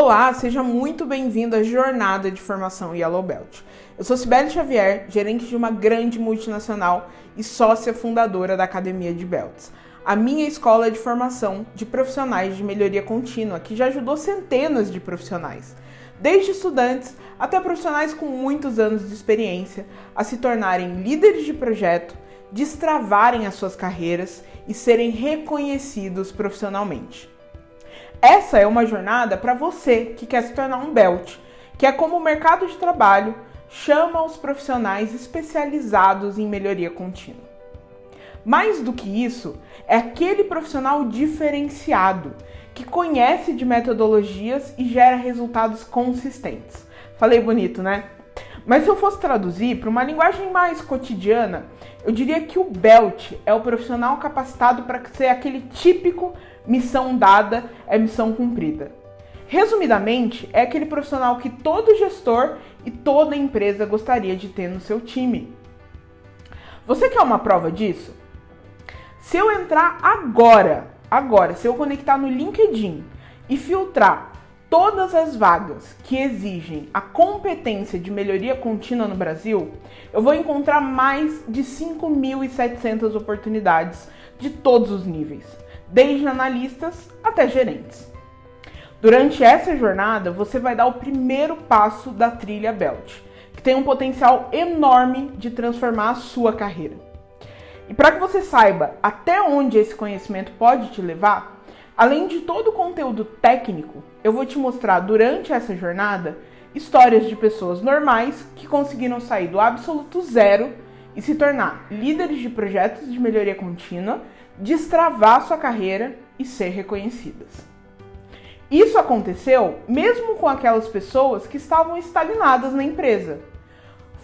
Olá, seja muito bem-vindo à jornada de formação Yellow Belt. Eu sou Cibele Xavier, gerente de uma grande multinacional e sócia fundadora da Academia de Belts, a minha escola de formação de profissionais de melhoria contínua, que já ajudou centenas de profissionais, desde estudantes até profissionais com muitos anos de experiência, a se tornarem líderes de projeto, destravarem as suas carreiras e serem reconhecidos profissionalmente. Essa é uma jornada para você que quer se tornar um Belt, que é como o mercado de trabalho chama os profissionais especializados em melhoria contínua. Mais do que isso, é aquele profissional diferenciado, que conhece de metodologias e gera resultados consistentes. Falei bonito, né? Mas se eu fosse traduzir para uma linguagem mais cotidiana, eu diria que o Belt é o profissional capacitado para ser aquele típico missão dada é missão cumprida. Resumidamente, é aquele profissional que todo gestor e toda empresa gostaria de ter no seu time. Você quer uma prova disso? Se eu entrar agora, se eu conectar no LinkedIn e filtrar todas as vagas que exigem a competência de melhoria contínua no Brasil, eu vou encontrar mais de 5.700 oportunidades de todos os níveis, desde analistas até gerentes. Durante essa jornada, você vai dar o primeiro passo da trilha Belt, que tem um potencial enorme de transformar a sua carreira. E para que você saiba até onde esse conhecimento pode te levar, além de todo o conteúdo técnico, eu vou te mostrar durante essa jornada histórias de pessoas normais que conseguiram sair do absoluto zero e se tornar líderes de projetos de melhoria contínua, destravar sua carreira e ser reconhecidas. Isso aconteceu mesmo com aquelas pessoas que estavam estagnadas na empresa,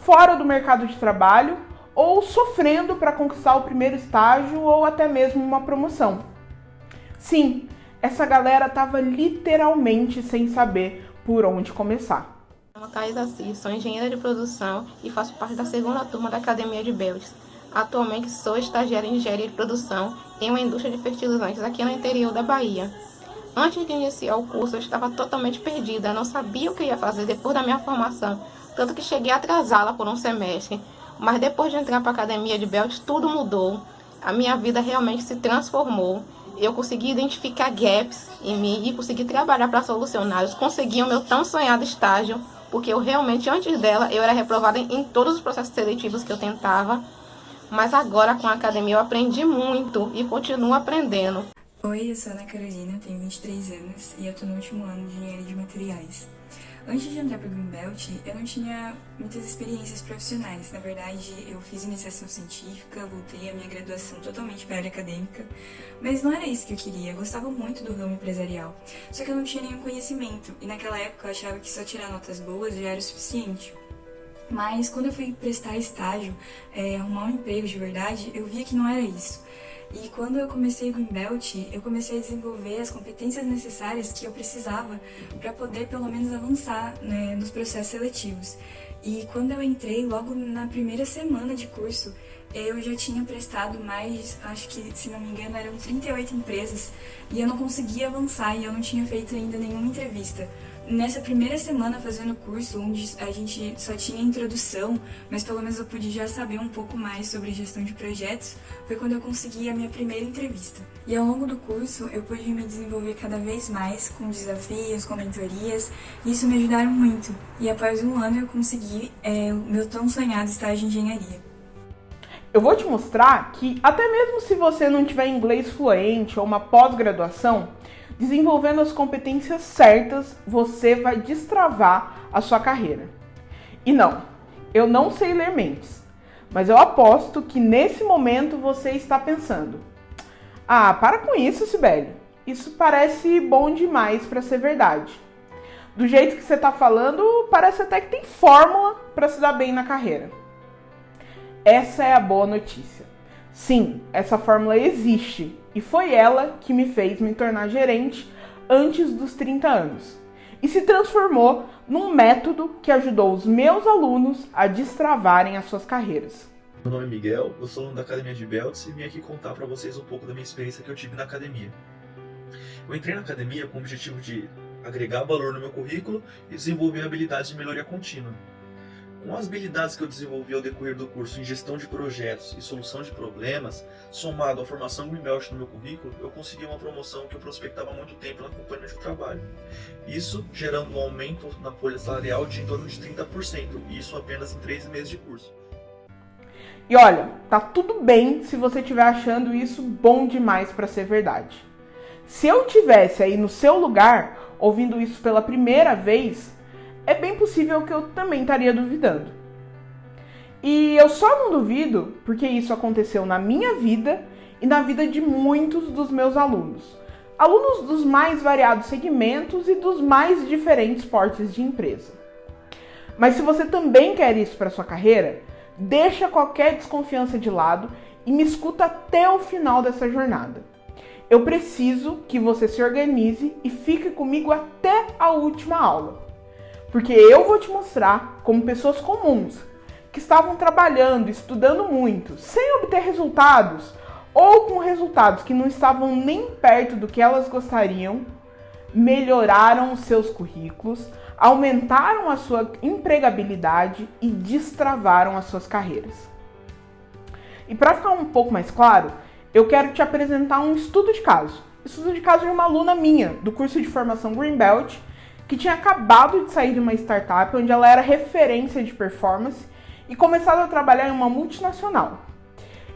fora do mercado de trabalho ou sofrendo para conquistar o primeiro estágio ou até mesmo uma promoção. Sim, essa galera estava literalmente sem saber por onde começar. Eu sou Thaís Assis, sou engenheira de produção e faço parte da segunda turma da Academia de Belts. Atualmente sou estagiária em engenharia de produção em uma indústria de fertilizantes aqui no interior da Bahia. Antes de iniciar o curso, eu estava totalmente perdida, não sabia o que ia fazer depois da minha formação, tanto que cheguei a atrasá-la por um semestre. Mas depois de entrar para a Academia de Belts, tudo mudou. A minha vida realmente se transformou. Eu consegui identificar gaps em mim e consegui trabalhar para solucioná-los. Consegui o meu tão sonhado estágio, porque eu realmente, antes dela, eu era reprovada em todos os processos seletivos que eu tentava. Mas agora, com a academia, eu aprendi muito e continuo aprendendo. Oi, eu sou Ana Carolina, tenho 23 anos e eu estou no último ano de engenharia de materiais. Antes de entrar para o Greenbelt, eu não tinha muitas experiências profissionais. Na verdade, eu fiz iniciação científica, voltei a minha graduação totalmente para a área acadêmica, mas não era isso que eu queria. Eu gostava muito do ramo empresarial, só que eu não tinha nenhum conhecimento e naquela época eu achava que só tirar notas boas já era o suficiente. Mas quando eu fui prestar estágio, arrumar um emprego de verdade, eu via que não era isso. E quando eu comecei o Greenbelt, eu comecei a desenvolver as competências necessárias que eu precisava para poder pelo menos avançar, né, nos processos seletivos. E quando eu entrei, logo na primeira semana de curso, eu já tinha prestado mais, acho que, se não me engano, eram 38 empresas, e eu não conseguia avançar e eu não tinha feito ainda nenhuma entrevista. Nessa primeira semana fazendo o curso, onde a gente só tinha introdução, mas pelo menos eu pude já saber um pouco mais sobre gestão de projetos, foi quando eu consegui a minha primeira entrevista. E ao longo do curso, eu pude me desenvolver cada vez mais, com desafios, com mentorias, e isso me ajudaram muito. E após um ano eu consegui o meu tão sonhado estágio em engenharia. Eu vou te mostrar que até mesmo se você não tiver inglês fluente ou uma pós-graduação, desenvolvendo as competências certas, você vai destravar a sua carreira. E não, eu não sei ler mentes, mas eu aposto que nesse momento você está pensando: ah, para com isso, Cibele. Isso parece bom demais para ser verdade. Do jeito que você está falando, parece até que tem fórmula para se dar bem na carreira. Essa é a boa notícia. Sim, essa fórmula existe e foi ela que me fez me tornar gerente antes dos 30 anos e se transformou num método que ajudou os meus alunos a destravarem as suas carreiras. Meu nome é Miguel, eu sou aluno da Academia de Belts e vim aqui contar para vocês um pouco da minha experiência que eu tive na academia. Eu entrei na academia com o objetivo de agregar valor no meu currículo e desenvolver habilidades de melhoria contínua. Com as habilidades que eu desenvolvi ao decorrer do curso em gestão de projetos e solução de problemas, somado à formação Greenbelt no meu currículo, eu consegui uma promoção que eu prospectava há muito tempo na companhia onde eu trabalho. Isso gerando um aumento na folha salarial de em torno de 30%, e isso apenas em 3 meses de curso. E olha, tá tudo bem se você estiver achando isso bom demais para ser verdade. Se eu tivesse aí no seu lugar, ouvindo isso pela primeira vez, é bem possível que eu também estaria duvidando. E eu só não duvido porque isso aconteceu na minha vida e na vida de muitos dos meus alunos. Alunos dos mais variados segmentos e dos mais diferentes portes de empresa. Mas se você também quer isso para sua carreira, deixa qualquer desconfiança de lado e me escuta até o final dessa jornada. Eu preciso que você se organize e fique comigo até a última aula. Porque eu vou te mostrar como pessoas comuns, que estavam trabalhando, estudando muito, sem obter resultados, ou com resultados que não estavam nem perto do que elas gostariam, melhoraram os seus currículos, aumentaram a sua empregabilidade e destravaram as suas carreiras. E para ficar um pouco mais claro, eu quero te apresentar um estudo de caso. Estudo de caso de uma aluna minha, do curso de formação Greenbelt, que tinha acabado de sair de uma startup onde ela era referência de performance e começado a trabalhar em uma multinacional.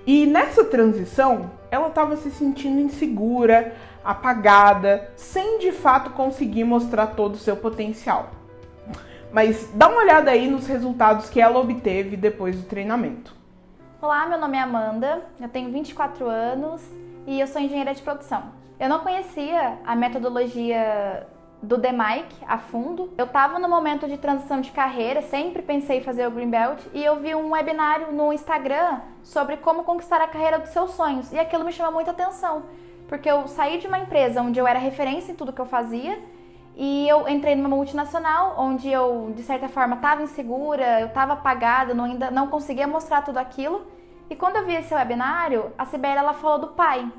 E nessa transição, ela estava se sentindo insegura, apagada, sem de fato conseguir mostrar todo o seu potencial. Mas dá uma olhada aí nos resultados que ela obteve depois do treinamento. Olá, meu nome é Amanda, eu tenho 24 anos e eu sou engenheira de produção. Eu não conhecia a metodologia do DMAIC a fundo. Eu estava no momento de transição de carreira, sempre pensei em fazer o Greenbelt e eu vi um webinário no Instagram sobre como conquistar a carreira dos seus sonhos e aquilo me chamou muita atenção, porque eu saí de uma empresa onde eu era referência em tudo que eu fazia e eu entrei numa multinacional onde eu, de certa forma, estava insegura, eu estava apagada, ainda não conseguia mostrar tudo aquilo. E quando eu vi esse webinário, a Sibeli ela falou do PAI,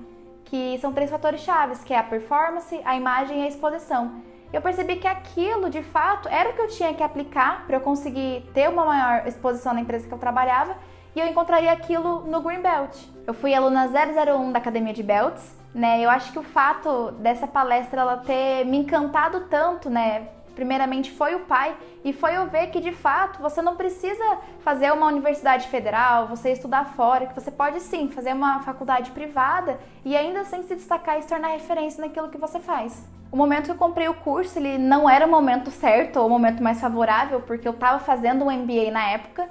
que são 3 fatores chaves, que é a performance, a imagem e a exposição. Eu percebi que aquilo, de fato, era o que eu tinha que aplicar para eu conseguir ter uma maior exposição na empresa que eu trabalhava e eu encontraria aquilo no Greenbelt. Eu fui aluna 001 da Academia de Belts, né? Eu acho que o fato dessa palestra ela ter me encantado tanto, né? Primeiramente foi o pai e foi eu ver que de fato você não precisa fazer uma universidade federal, você estudar fora, que você pode sim fazer uma faculdade privada e ainda assim se destacar e se tornar referência naquilo que você faz. O momento que eu comprei o curso, ele não era o momento certo ou o momento mais favorável, porque eu estava fazendo um MBA na época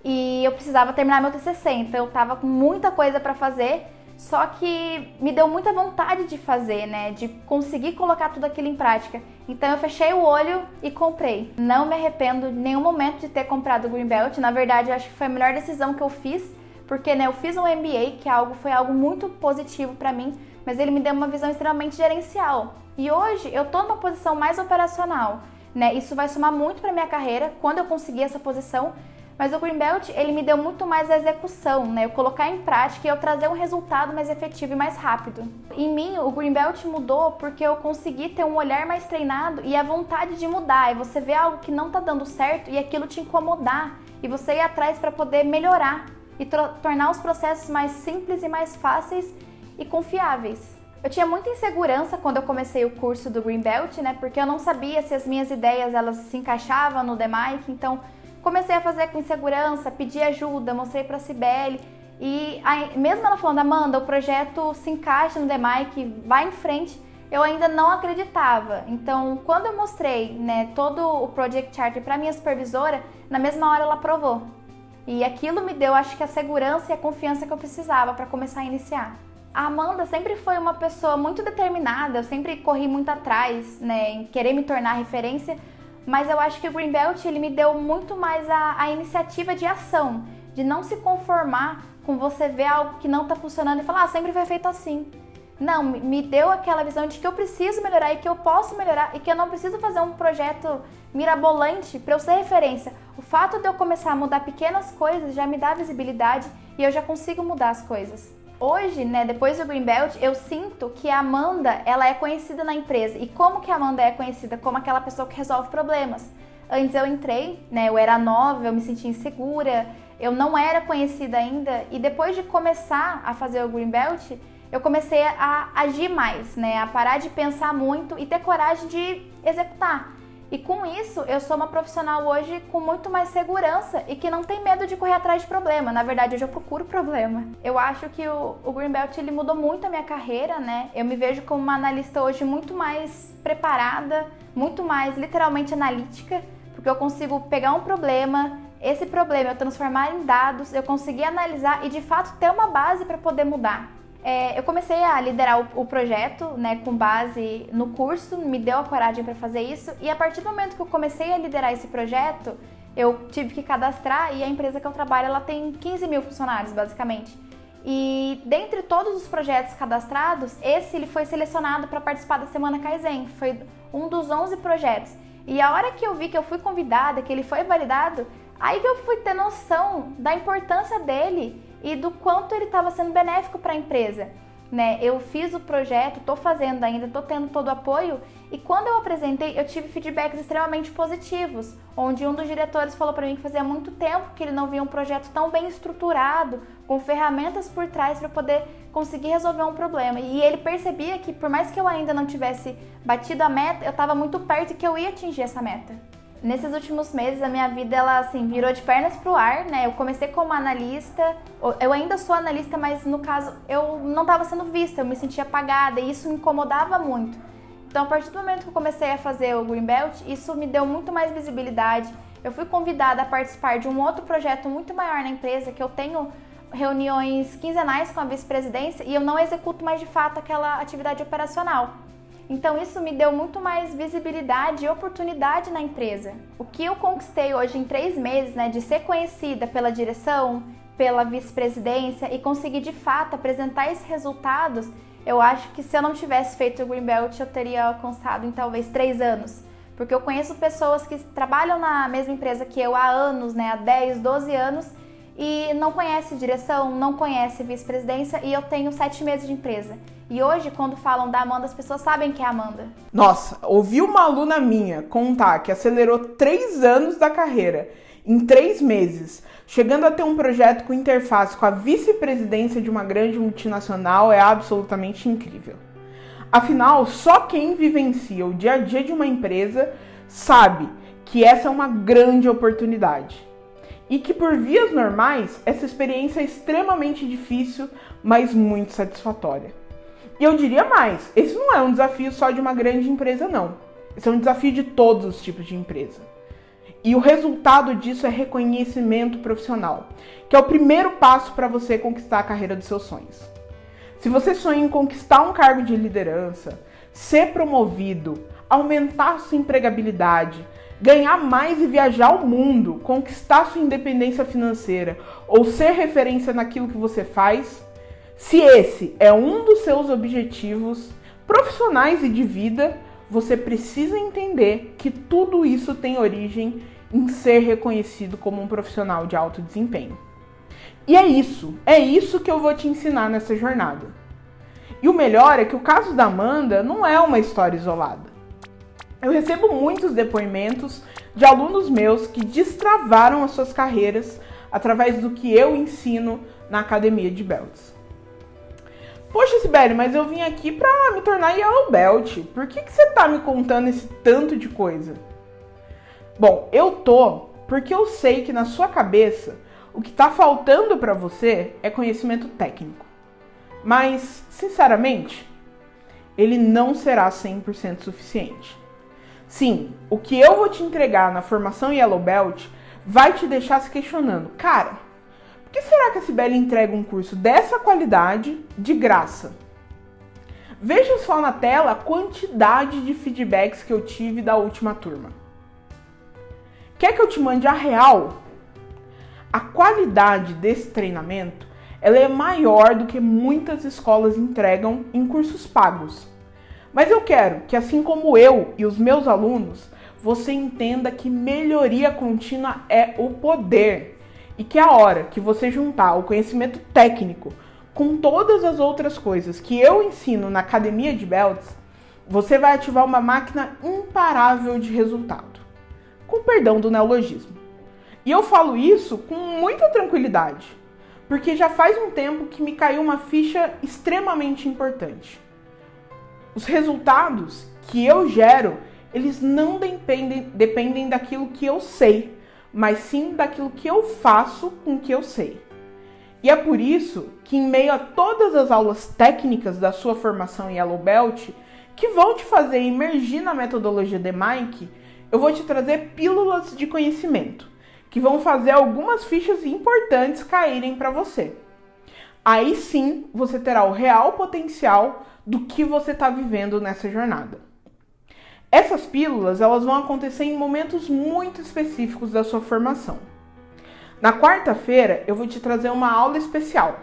e eu precisava terminar meu TCC, então eu estava com muita coisa para fazer. Só que me deu muita vontade de fazer, né? De conseguir colocar tudo aquilo em prática. Então eu fechei o olho e comprei. Não me arrependo em nenhum momento de ter comprado o Greenbelt. Na verdade, eu acho que foi a melhor decisão que eu fiz, porque né, eu fiz um MBA, que foi algo muito positivo para mim, mas ele me deu uma visão extremamente gerencial. E hoje eu tô numa posição mais operacional, né? Isso vai somar muito para minha carreira quando eu conseguir essa posição. Mas o Greenbelt, ele me deu muito mais a execução, né? Eu colocar em prática e eu trazer um resultado mais efetivo e mais rápido. Em mim, o Greenbelt mudou porque eu consegui ter um olhar mais treinado e a vontade de mudar. E você vê algo que não tá dando certo e aquilo te incomodar. E você ir atrás para poder melhorar e tornar os processos mais simples e mais fáceis e confiáveis. Eu tinha muita insegurança quando eu comecei o curso do Greenbelt, né? Porque eu não sabia se as minhas ideias elas se encaixavam no DMAIC, então comecei a fazer com insegurança, pedi ajuda, mostrei para a Sibeli e aí, mesmo ela falando, Amanda, o projeto se encaixa no DMAIC, vai em frente, eu ainda não acreditava. Então, quando eu mostrei, né, todo o Project Charter para minha supervisora, na mesma hora ela aprovou. E aquilo me deu, acho que a segurança e a confiança que eu precisava para começar a iniciar. A Amanda sempre foi uma pessoa muito determinada, eu sempre corri muito atrás, né, em querer me tornar referência, mas eu acho que o Greenbelt ele me deu muito mais a iniciativa de ação, de não se conformar com você ver algo que não está funcionando e falar, sempre foi feito assim. Não, me deu aquela visão de que eu preciso melhorar e que eu posso melhorar e que eu não preciso fazer um projeto mirabolante para eu ser referência. O fato de eu começar a mudar pequenas coisas já me dá visibilidade e eu já consigo mudar as coisas. Hoje, né, depois do Green Belt, eu sinto que a Amanda, ela é conhecida na empresa. E como que a Amanda é conhecida? Como aquela pessoa que resolve problemas. Antes eu entrei, né, eu era nova, eu me sentia insegura, eu não era conhecida ainda. E depois de começar a fazer o Green Belt, eu comecei a agir mais, né, a parar de pensar muito e ter coragem de executar. E com isso, eu sou uma profissional hoje com muito mais segurança e que não tem medo de correr atrás de problema. Na verdade, hoje eu procuro problema. Eu acho que o Green Belt ele mudou muito a minha carreira, né? Eu me vejo como uma analista hoje muito mais preparada, muito mais literalmente analítica, porque eu consigo pegar um problema, esse problema eu transformar em dados, eu conseguir analisar e de fato ter uma base para poder mudar. Eu comecei a liderar o projeto, né, com base no curso, me deu a coragem para fazer isso, e a partir do momento que eu comecei a liderar esse projeto, eu tive que cadastrar, e a empresa que eu trabalho, ela tem 15 mil funcionários, basicamente. E dentre todos os projetos cadastrados, esse ele foi selecionado para participar da Semana Kaizen, foi um dos 11 projetos. E a hora que eu vi que eu fui convidada, que ele foi validado, aí que eu fui ter noção da importância dele e do quanto ele estava sendo benéfico para a empresa, né? Eu fiz o projeto, estou fazendo ainda, estou tendo todo o apoio, e quando eu apresentei, eu tive feedbacks extremamente positivos, onde um dos diretores falou para mim que fazia muito tempo que ele não via um projeto tão bem estruturado, com ferramentas por trás para poder conseguir resolver um problema. E ele percebia que, por mais que eu ainda não tivesse batido a meta, eu estava muito perto e que eu ia atingir essa meta. Nesses últimos meses, a minha vida, ela, assim, virou de pernas pro ar, né? Eu comecei como analista, eu ainda sou analista, mas no caso, eu não estava sendo vista, eu me sentia apagada e isso me incomodava muito. Então, a partir do momento que eu comecei a fazer o Green Belt, isso me deu muito mais visibilidade. Eu fui convidada a participar de um outro projeto muito maior na empresa, que eu tenho reuniões quinzenais com a vice-presidência e eu não executo mais de fato aquela atividade operacional. Então isso me deu muito mais visibilidade e oportunidade na empresa. O que eu conquistei hoje em 3 meses, né, de ser conhecida pela direção, pela vice-presidência e conseguir de fato apresentar esses resultados, eu acho que se eu não tivesse feito o Green Belt eu teria alcançado em talvez 3 anos. Porque eu conheço pessoas que trabalham na mesma empresa que eu há anos, né, há 10, 12 anos, e não conhece direção, não conhece vice-presidência, e eu tenho 7 meses de empresa. E hoje, quando falam da Amanda, as pessoas sabem que é a Amanda. Nossa, ouvi uma aluna minha contar que acelerou 3 anos da carreira em 3 meses, chegando a ter um projeto com interface com a vice-presidência de uma grande multinacional é absolutamente incrível. Afinal, só quem vivencia o dia a dia de uma empresa sabe que essa é uma grande oportunidade. E que por vias normais, essa experiência é extremamente difícil, mas muito satisfatória. E eu diria mais, esse não é um desafio só de uma grande empresa, não. Esse é um desafio de todos os tipos de empresa. E o resultado disso é reconhecimento profissional, que é o primeiro passo para você conquistar a carreira dos seus sonhos. Se você sonha em conquistar um cargo de liderança, ser promovido, aumentar sua empregabilidade, ganhar mais e viajar o mundo, conquistar sua independência financeira ou ser referência naquilo que você faz, se esse é um dos seus objetivos profissionais e de vida, você precisa entender que tudo isso tem origem em ser reconhecido como um profissional de alto desempenho. E é isso que eu vou te ensinar nessa jornada. E o melhor é que o caso da Amanda não é uma história isolada. Eu recebo muitos depoimentos de alunos meus que destravaram as suas carreiras através do que eu ensino na Academia de Belts. Poxa, Sibeli, mas eu vim aqui pra me tornar Yellow Belt. Por que você tá me contando esse tanto de coisa? Bom, eu tô porque eu sei que na sua cabeça o que tá faltando pra você é conhecimento técnico. Mas, sinceramente, ele não será 100% suficiente. Sim, o que eu vou te entregar na formação Yellow Belt vai te deixar se questionando. Cara, por que será que a Sibeli entrega um curso dessa qualidade de graça? Veja só na tela a quantidade de feedbacks que eu tive da última turma. Quer que eu te mande a real? A qualidade desse treinamento ela é maior do que muitas escolas entregam em cursos pagos. Mas eu quero que, assim como eu e os meus alunos, você entenda que melhoria contínua é o poder. E que a hora que você juntar o conhecimento técnico com todas as outras coisas que eu ensino na Academia de Belts, você vai ativar uma máquina imparável de resultado. Com perdão do neologismo. E eu falo isso com muita tranquilidade, porque já faz um tempo que me caiu uma ficha extremamente importante. Os resultados que eu gero, eles não dependem daquilo que eu sei, mas sim daquilo que eu faço com o que eu sei. E é por isso que, em meio a todas as aulas técnicas da sua formação em Yellow Belt, que vão te fazer emergir na metodologia DMAIC, eu vou te trazer pílulas de conhecimento, que vão fazer algumas fichas importantes caírem para você. Aí sim, você terá o real potencial do que você está vivendo nessa jornada. Essas pílulas, elas vão acontecer em momentos muito específicos da sua formação. Na quarta-feira, eu vou te trazer uma aula especial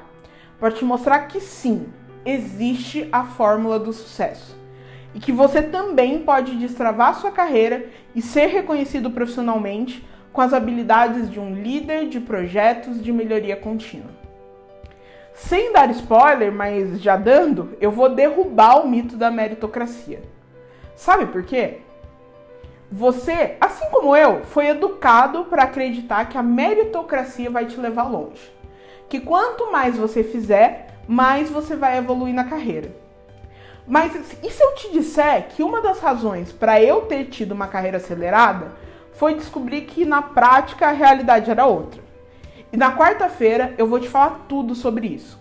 para te mostrar que sim, existe a fórmula do sucesso e que você também pode destravar sua carreira e ser reconhecido profissionalmente com as habilidades de um líder de projetos de melhoria contínua. Sem dar spoiler, mas já dando, eu vou derrubar o mito da meritocracia. Sabe por quê? Você, assim como eu, foi educado para acreditar que a meritocracia vai te levar longe. Que quanto mais você fizer, mais você vai evoluir na carreira. Mas e se eu te disser que uma das razões para eu ter tido uma carreira acelerada foi descobrir que na prática a realidade era outra? E na quarta-feira eu vou te falar tudo sobre isso.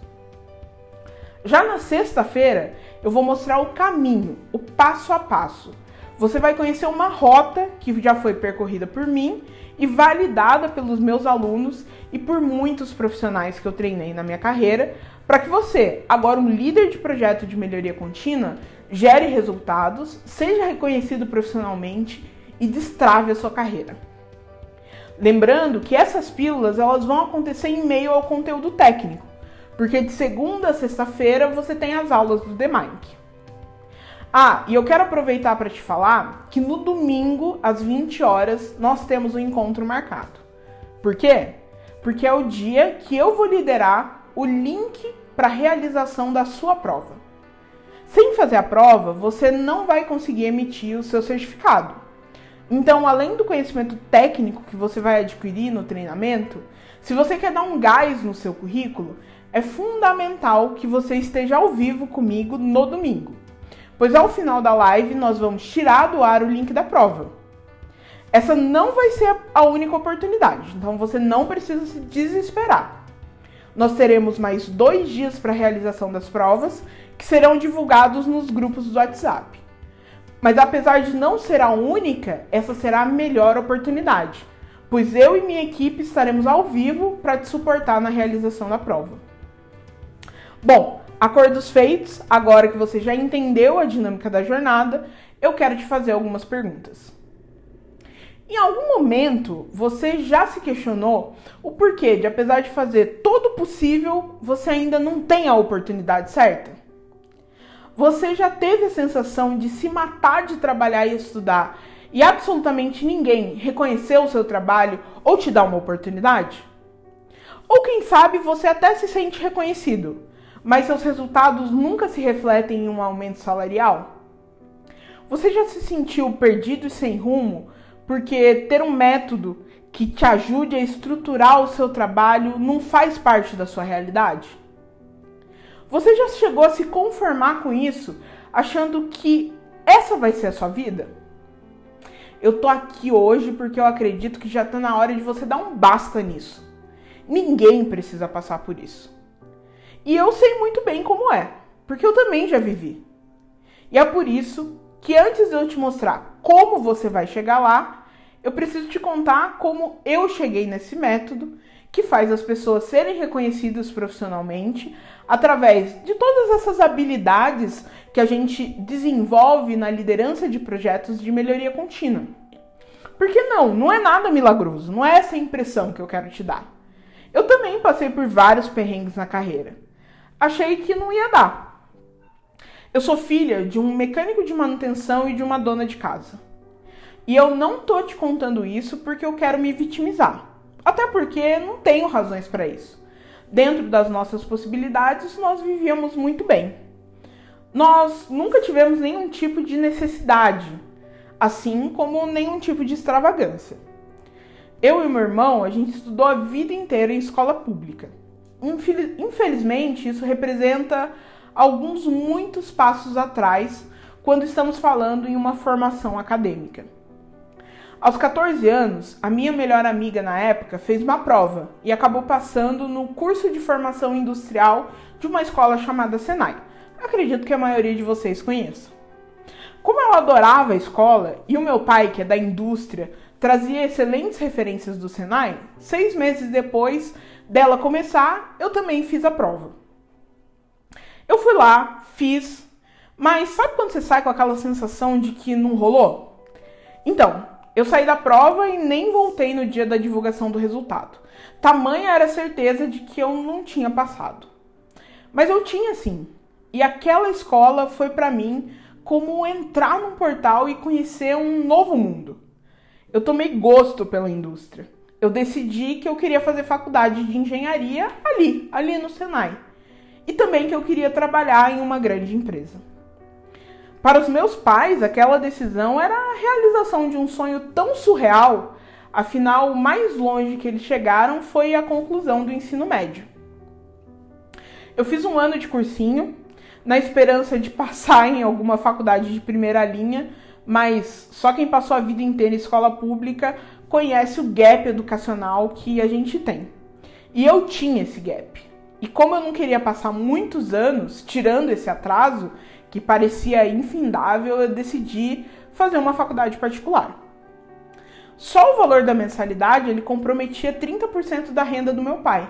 Já na sexta-feira eu vou mostrar o caminho, o passo a passo. Você vai conhecer uma rota que já foi percorrida por mim e validada pelos meus alunos e por muitos profissionais que eu treinei na minha carreira, para que você, agora um líder de projeto de melhoria contínua, gere resultados, seja reconhecido profissionalmente e destrave a sua carreira. Lembrando que essas pílulas elas vão acontecer em meio ao conteúdo técnico, porque de segunda a sexta-feira você tem as aulas do DMAIC. E eu quero aproveitar para te falar que no domingo, às 20 horas, nós temos um encontro marcado. Por quê? Porque é o dia que eu vou liderar o link para a realização da sua prova. Sem fazer a prova, você não vai conseguir emitir o seu certificado. Então, além do conhecimento técnico que você vai adquirir no treinamento, se você quer dar um gás no seu currículo, é fundamental que você esteja ao vivo comigo no domingo, pois ao final da live nós vamos tirar do ar o link da prova. Essa não vai ser a única oportunidade, então você não precisa se desesperar. Nós teremos mais 2 dias para a realização das provas, que serão divulgados nos grupos do WhatsApp. Mas apesar de não ser a única, essa será a melhor oportunidade, pois eu e minha equipe estaremos ao vivo para te suportar na realização da prova. Bom, acordos feitos, agora que você já entendeu a dinâmica da jornada, eu quero te fazer algumas perguntas. Em algum momento, você já se questionou o porquê de, apesar de fazer todo o possível, você ainda não tem a oportunidade certa? Você já teve a sensação de se matar de trabalhar e estudar e absolutamente ninguém reconheceu o seu trabalho ou te dá uma oportunidade? Ou quem sabe você até se sente reconhecido, mas seus resultados nunca se refletem em um aumento salarial? Você já se sentiu perdido e sem rumo porque ter um método que te ajude a estruturar o seu trabalho não faz parte da sua realidade? Você já chegou a se conformar com isso, achando que essa vai ser a sua vida? Eu tô aqui hoje porque eu acredito que já tá na hora de você dar um basta nisso. Ninguém precisa passar por isso. E eu sei muito bem como é, porque eu também já vivi. E é por isso que antes de eu te mostrar como você vai chegar lá, eu preciso te contar como eu cheguei nesse método que faz as pessoas serem reconhecidas profissionalmente através de todas essas habilidades que a gente desenvolve na liderança de projetos de melhoria contínua. Porque não é nada milagroso, não é essa a impressão que eu quero te dar. Eu também passei por vários perrengues na carreira. Achei que não ia dar. Eu sou filha de um mecânico de manutenção e de uma dona de casa. E eu não tô te contando isso porque eu quero me vitimizar. Até porque não tenho razões para isso. Dentro das nossas possibilidades, nós vivíamos muito bem. Nós nunca tivemos nenhum tipo de necessidade, assim como nenhum tipo de extravagância. Eu e meu irmão, a gente estudou a vida inteira em escola pública. Infelizmente, isso representa alguns muitos passos atrás quando estamos falando em uma formação acadêmica. Aos 14 anos, a minha melhor amiga na época fez uma prova e acabou passando no curso de formação industrial de uma escola chamada Senai. Acredito que a maioria de vocês conheça. Como ela adorava a escola e o meu pai, que é da indústria, trazia excelentes referências do Senai, 6 meses depois dela começar, eu também fiz a prova. Eu fui lá, fiz, mas sabe quando você sai com aquela sensação de que não rolou? Então, eu saí da prova e nem voltei no dia da divulgação do resultado. Tamanha era a certeza de que eu não tinha passado. Mas eu tinha sim. E aquela escola foi para mim como entrar num portal e conhecer um novo mundo. Eu tomei gosto pela indústria. Eu decidi que eu queria fazer faculdade de engenharia ali no Senai. E também que eu queria trabalhar em uma grande empresa. Para os meus pais, aquela decisão era a realização de um sonho tão surreal, afinal, o mais longe que eles chegaram foi a conclusão do ensino médio. Eu fiz um ano de cursinho, na esperança de passar em alguma faculdade de primeira linha, mas só quem passou a vida inteira em escola pública conhece o gap educacional que a gente tem. E eu tinha esse gap. E como eu não queria passar muitos anos tirando esse atraso, que parecia infindável, eu decidi fazer uma faculdade particular. Só o valor da mensalidade ele comprometia 30% da renda do meu pai,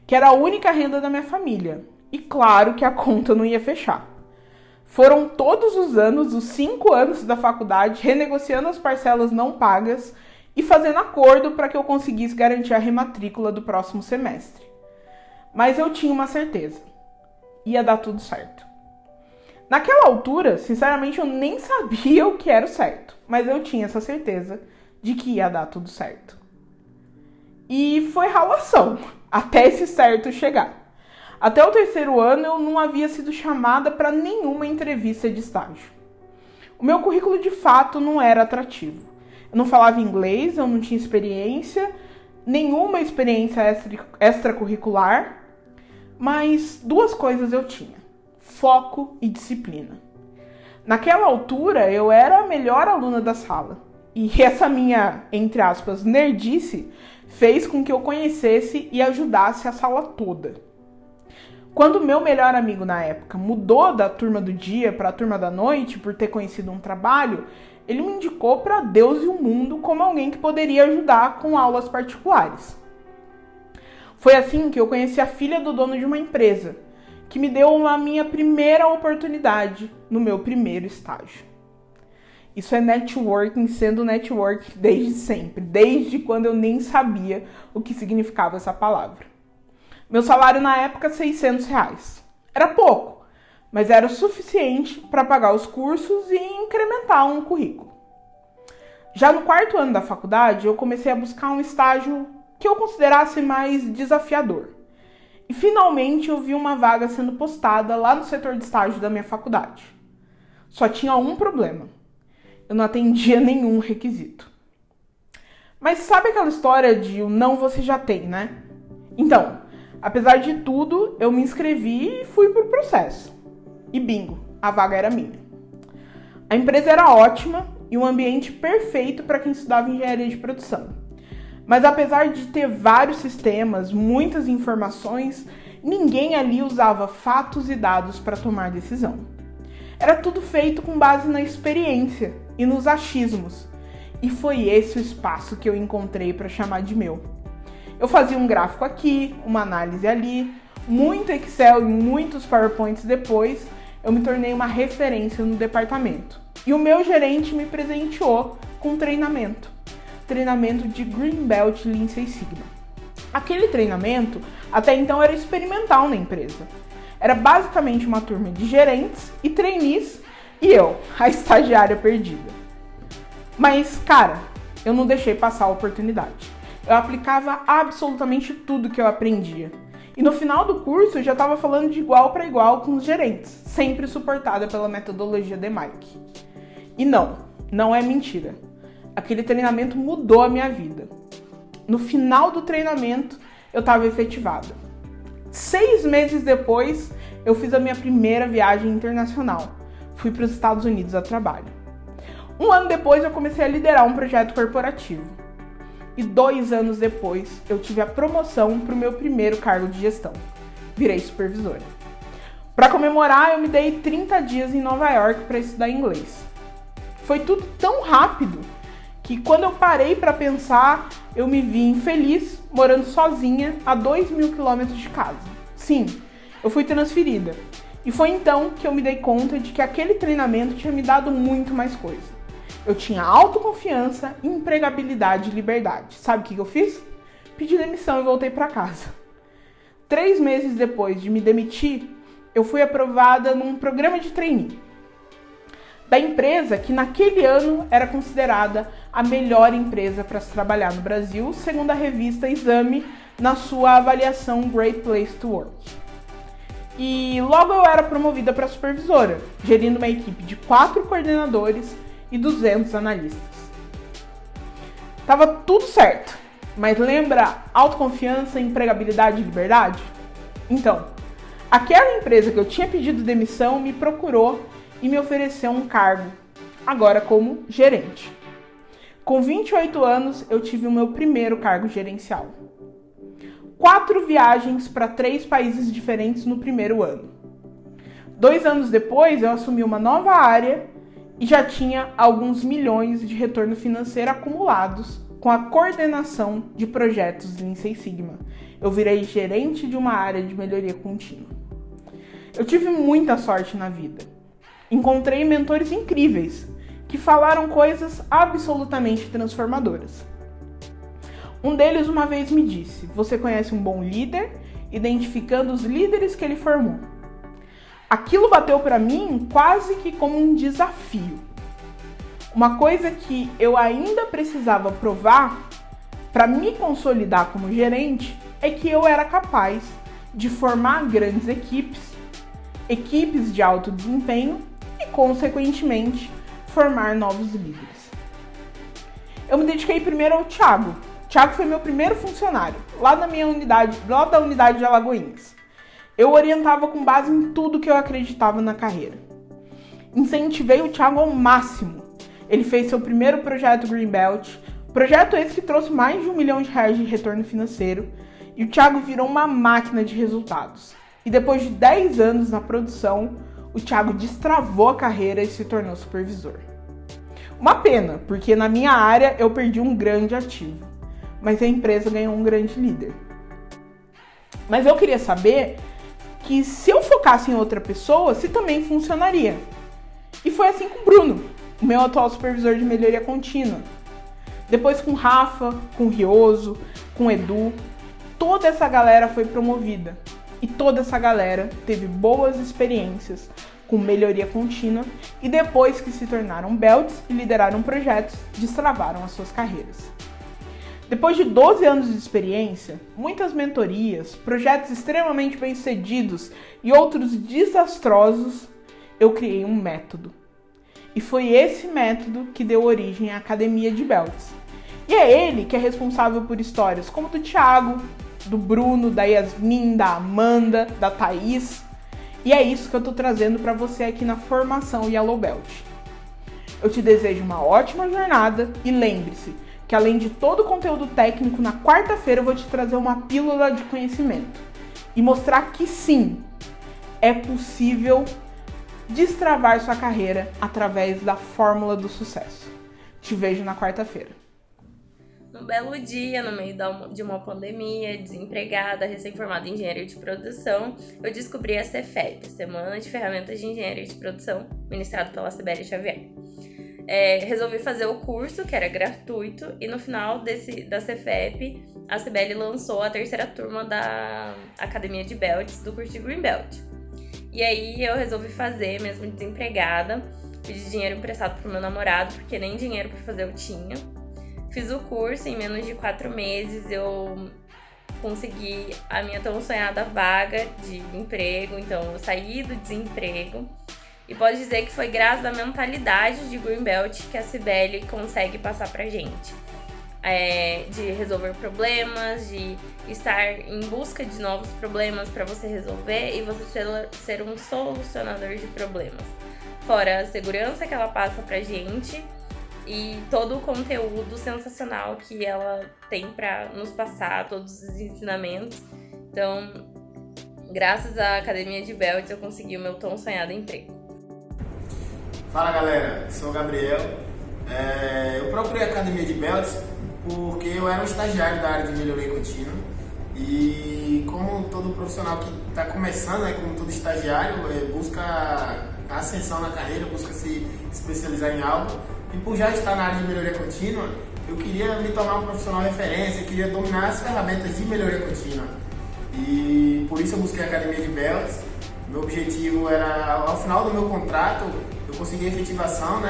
que era a única renda da minha família. E claro que a conta não ia fechar. Foram todos os anos, os 5 anos da faculdade, renegociando as parcelas não pagas e fazendo acordo para que eu conseguisse garantir a rematrícula do próximo semestre. Mas eu tinha uma certeza. Ia dar tudo certo. Naquela altura, sinceramente, eu nem sabia o que era o certo, mas eu tinha essa certeza de que ia dar tudo certo. E foi ralação, até esse certo chegar. Até o 3º ano, eu não havia sido chamada para nenhuma entrevista de estágio. O meu currículo, de fato, não era atrativo. Eu não falava inglês, eu não tinha experiência, nenhuma experiência extracurricular, mas 2 coisas eu tinha. Foco e disciplina. Naquela altura, eu era a melhor aluna da sala. E essa minha, entre aspas, nerdice, fez com que eu conhecesse e ajudasse a sala toda. Quando meu melhor amigo na época mudou da turma do dia para a turma da noite por ter conhecido um trabalho, ele me indicou para Deus e o mundo como alguém que poderia ajudar com aulas particulares. Foi assim que eu conheci a filha do dono de uma empresa, que me deu a minha primeira oportunidade no meu primeiro estágio. Isso é networking sendo networking desde sempre, desde quando eu nem sabia o que significava essa palavra. Meu salário na época, R$600. Era pouco, mas era o suficiente para pagar os cursos e incrementar um currículo. Já no 4º ano da faculdade, eu comecei a buscar um estágio que eu considerasse mais desafiador. E finalmente eu vi uma vaga sendo postada lá no setor de estágio da minha faculdade. Só tinha um problema. Eu não atendia nenhum requisito. Mas sabe aquela história de o não você já tem, né? Então, apesar de tudo, eu me inscrevi e fui pro processo. E bingo, a vaga era minha. A empresa era ótima e um ambiente perfeito para quem estudava engenharia de produção. Mas apesar de ter vários sistemas, muitas informações, ninguém ali usava fatos e dados para tomar decisão. Era tudo feito com base na experiência e nos achismos. E foi esse o espaço que eu encontrei para chamar de meu. Eu fazia um gráfico aqui, uma análise ali, muito Excel e muitos PowerPoints depois, eu me tornei uma referência no departamento. E o meu gerente me presenteou com treinamento de Green Belt Lean Six Sigma. Aquele treinamento até então era experimental na empresa. Era basicamente uma turma de gerentes e trainees e eu, a estagiária perdida. Mas, cara, eu não deixei passar a oportunidade. Eu aplicava absolutamente tudo que eu aprendia. E no final do curso eu já estava falando de igual para igual com os gerentes, sempre suportada pela metodologia DMAIC. E não é mentira. Aquele treinamento mudou a minha vida. No final do treinamento, eu estava efetivada. 6 meses depois, eu fiz a minha primeira viagem internacional. Fui para os Estados Unidos a trabalho. 1 ano depois, eu comecei a liderar um projeto corporativo. E 2 anos depois, eu tive a promoção para o meu primeiro cargo de gestão. Virei supervisora. Para comemorar, eu me dei 30 dias em Nova York para estudar inglês. Foi tudo tão rápido que quando eu parei para pensar, eu me vi infeliz morando sozinha a 2.000 quilômetros de casa. Sim, eu fui transferida. E foi então que eu me dei conta de que aquele treinamento tinha me dado muito mais coisa. Eu tinha autoconfiança, empregabilidade e liberdade. Sabe o que eu fiz? Pedi demissão e voltei para casa. 3 meses depois de me demitir, eu fui aprovada num programa de trainee da empresa que naquele ano era considerada a melhor empresa para se trabalhar no Brasil, segundo a revista Exame, na sua avaliação Great Place to Work. E logo eu era promovida para supervisora, gerindo uma equipe de 4 coordenadores e 200 analistas. Tava tudo certo, mas lembra autoconfiança, empregabilidade e liberdade? Então, aquela empresa que eu tinha pedido demissão me procurou e me ofereceu um cargo, agora como gerente. Com 28 anos, eu tive o meu primeiro cargo gerencial. 4 viagens para 3 países diferentes no primeiro ano. 2 anos depois, eu assumi uma nova área e já tinha alguns milhões de retorno financeiro acumulados com a coordenação de projetos Lean Six Sigma. Eu virei gerente de uma área de melhoria contínua. Eu tive muita sorte na vida. Encontrei mentores incríveis que falaram coisas absolutamente transformadoras. Um deles uma vez me disse: você conhece um bom líder identificando os líderes que ele formou. Aquilo bateu para mim quase que como um desafio. Uma coisa que eu ainda precisava provar para me consolidar como gerente é que eu era capaz de formar grandes equipes de alto desempenho e, consequentemente, formar novos líderes. Eu me dediquei primeiro ao Thiago. Thiago foi meu primeiro funcionário, lá da unidade de Alagoinhas. Eu orientava com base em tudo que eu acreditava na carreira. Incentivei o Thiago ao máximo. Ele fez seu primeiro projeto Greenbelt, projeto esse que trouxe mais de R$1 milhão de retorno financeiro, e o Thiago virou uma máquina de resultados. E depois de 10 anos na produção, o Thiago destravou a carreira e se tornou supervisor. Uma pena, porque na minha área eu perdi um grande ativo, mas a empresa ganhou um grande líder. Mas eu queria saber que se eu focasse em outra pessoa, se também funcionaria. E foi assim com o Bruno, o meu atual supervisor de melhoria contínua. Depois com o Rafa, com o Rioso, com o Edu, toda essa galera foi promovida. E toda essa galera teve boas experiências com melhoria contínua e depois que se tornaram belts e lideraram projetos, destravaram as suas carreiras. Depois de 12 anos de experiência, muitas mentorias, projetos extremamente bem-sucedidos e outros desastrosos, eu criei um método. E foi esse método que deu origem à Academia de Belts. E é ele que é responsável por histórias como do Thiago, do Bruno, da Yasmin, da Amanda, da Thaís. E é isso que eu tô trazendo para você aqui na formação Yellow Belt. Eu te desejo uma ótima jornada e lembre-se que além de todo o conteúdo técnico, na quarta-feira eu vou te trazer uma pílula de conhecimento e mostrar que sim, é possível destravar sua carreira através da fórmula do sucesso. Te vejo na quarta-feira. Um belo dia, no meio de uma pandemia, desempregada, recém-formada em engenharia de produção, eu descobri a Cefep, Semana de Ferramentas de Engenharia de Produção, ministrado pela Sibeli Xavier. Resolvi fazer o curso, que era gratuito, e no final da Cefep, a Sibeli lançou a 3ª turma da Academia de Belts, do curso de Greenbelt. E aí eu resolvi fazer, mesmo desempregada, pedi dinheiro emprestado pro meu namorado, porque nem dinheiro para fazer eu tinha. Fiz o curso, em menos de 4 meses eu consegui a minha tão sonhada vaga de emprego, então eu saí do desemprego. E pode dizer que foi graças à mentalidade de Greenbelt que a Cibele consegue passar pra gente. De resolver problemas, de estar em busca de novos problemas para você resolver e você ser um solucionador de problemas. Fora a segurança que ela passa pra gente e todo o conteúdo sensacional que ela tem para nos passar, todos os ensinamentos. Então, graças à Academia de Belts, eu consegui o meu tão sonhado emprego. Fala galera, sou o Gabriel. Eu procurei a Academia de Belts porque eu era um estagiário da área de melhoria contínua e como todo profissional que está começando, como todo estagiário, busca a ascensão na carreira, busca se especializar em algo e por já estar na área de melhoria contínua, eu queria me tornar um profissional referência, eu queria dominar as ferramentas de melhoria contínua e por isso eu busquei a Academia de Belts. Meu objetivo era, ao final do meu contrato, eu consegui a efetivação,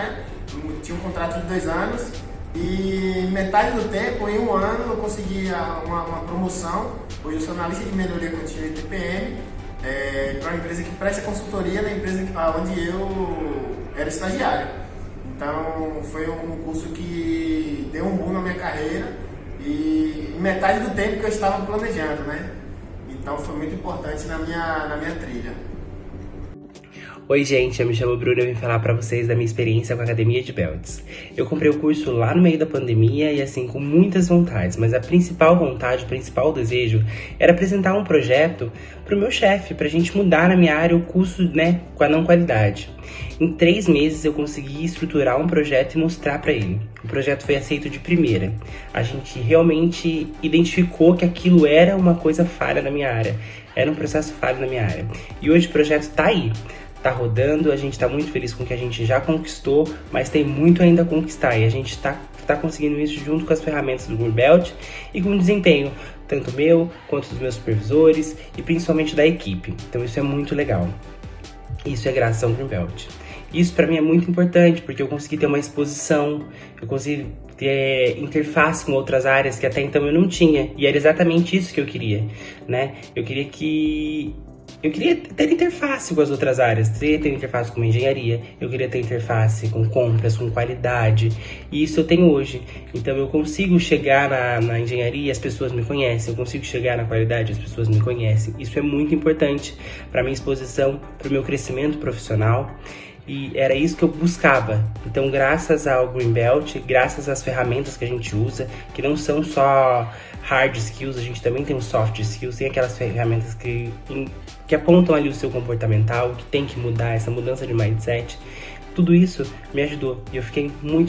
Eu tinha um contrato de 2 anos e metade do tempo, em 1 ano, eu consegui uma promoção. Hoje eu sou analista de melhoria contínua e TPM para uma empresa que presta consultoria na empresa onde eu era estagiário. Então foi um curso que deu um boom na minha carreira e metade do tempo que eu estava planejando, Então foi muito importante na minha trilha. Oi gente, eu me chamo Bruna e vim falar pra vocês da minha experiência com a Academia de Belts. Eu comprei o curso lá no meio da pandemia e assim, com muitas vontades, mas a principal vontade, o principal desejo era apresentar um projeto pro meu chefe, pra gente mudar na minha área o curso, com a não qualidade. Em 3 meses eu consegui estruturar um projeto e mostrar pra ele. O projeto foi aceito de primeira. A gente realmente identificou que aquilo era uma coisa falha na minha área, era um processo falho na minha área. E hoje o projeto tá aí. Tá rodando, a gente tá muito feliz com o que a gente já conquistou, mas tem muito ainda a conquistar e a gente tá conseguindo isso junto com as ferramentas do Greenbelt e com o desempenho, tanto meu quanto dos meus supervisores e principalmente da equipe. Então isso é muito legal. Isso é graças ao Greenbelt. Isso pra mim é muito importante porque eu consegui ter uma exposição, eu consegui ter interface com outras áreas que até então eu não tinha e era exatamente isso que eu queria, Eu queria ter interface com as outras áreas, ter interface com engenharia, eu queria ter interface com compras, com qualidade, e isso eu tenho hoje. Então eu consigo chegar na engenharia, as pessoas me conhecem, eu consigo chegar na qualidade, as pessoas me conhecem. Isso é muito importante para minha exposição, para o meu crescimento profissional, e era isso que eu buscava. Então graças ao Greenbelt, graças às ferramentas que a gente usa, que não são só hard skills, a gente também tem os soft skills, tem aquelas ferramentas que apontam ali o seu comportamental, que tem que mudar, essa mudança de mindset. Tudo isso me ajudou e eu fiquei muito feliz.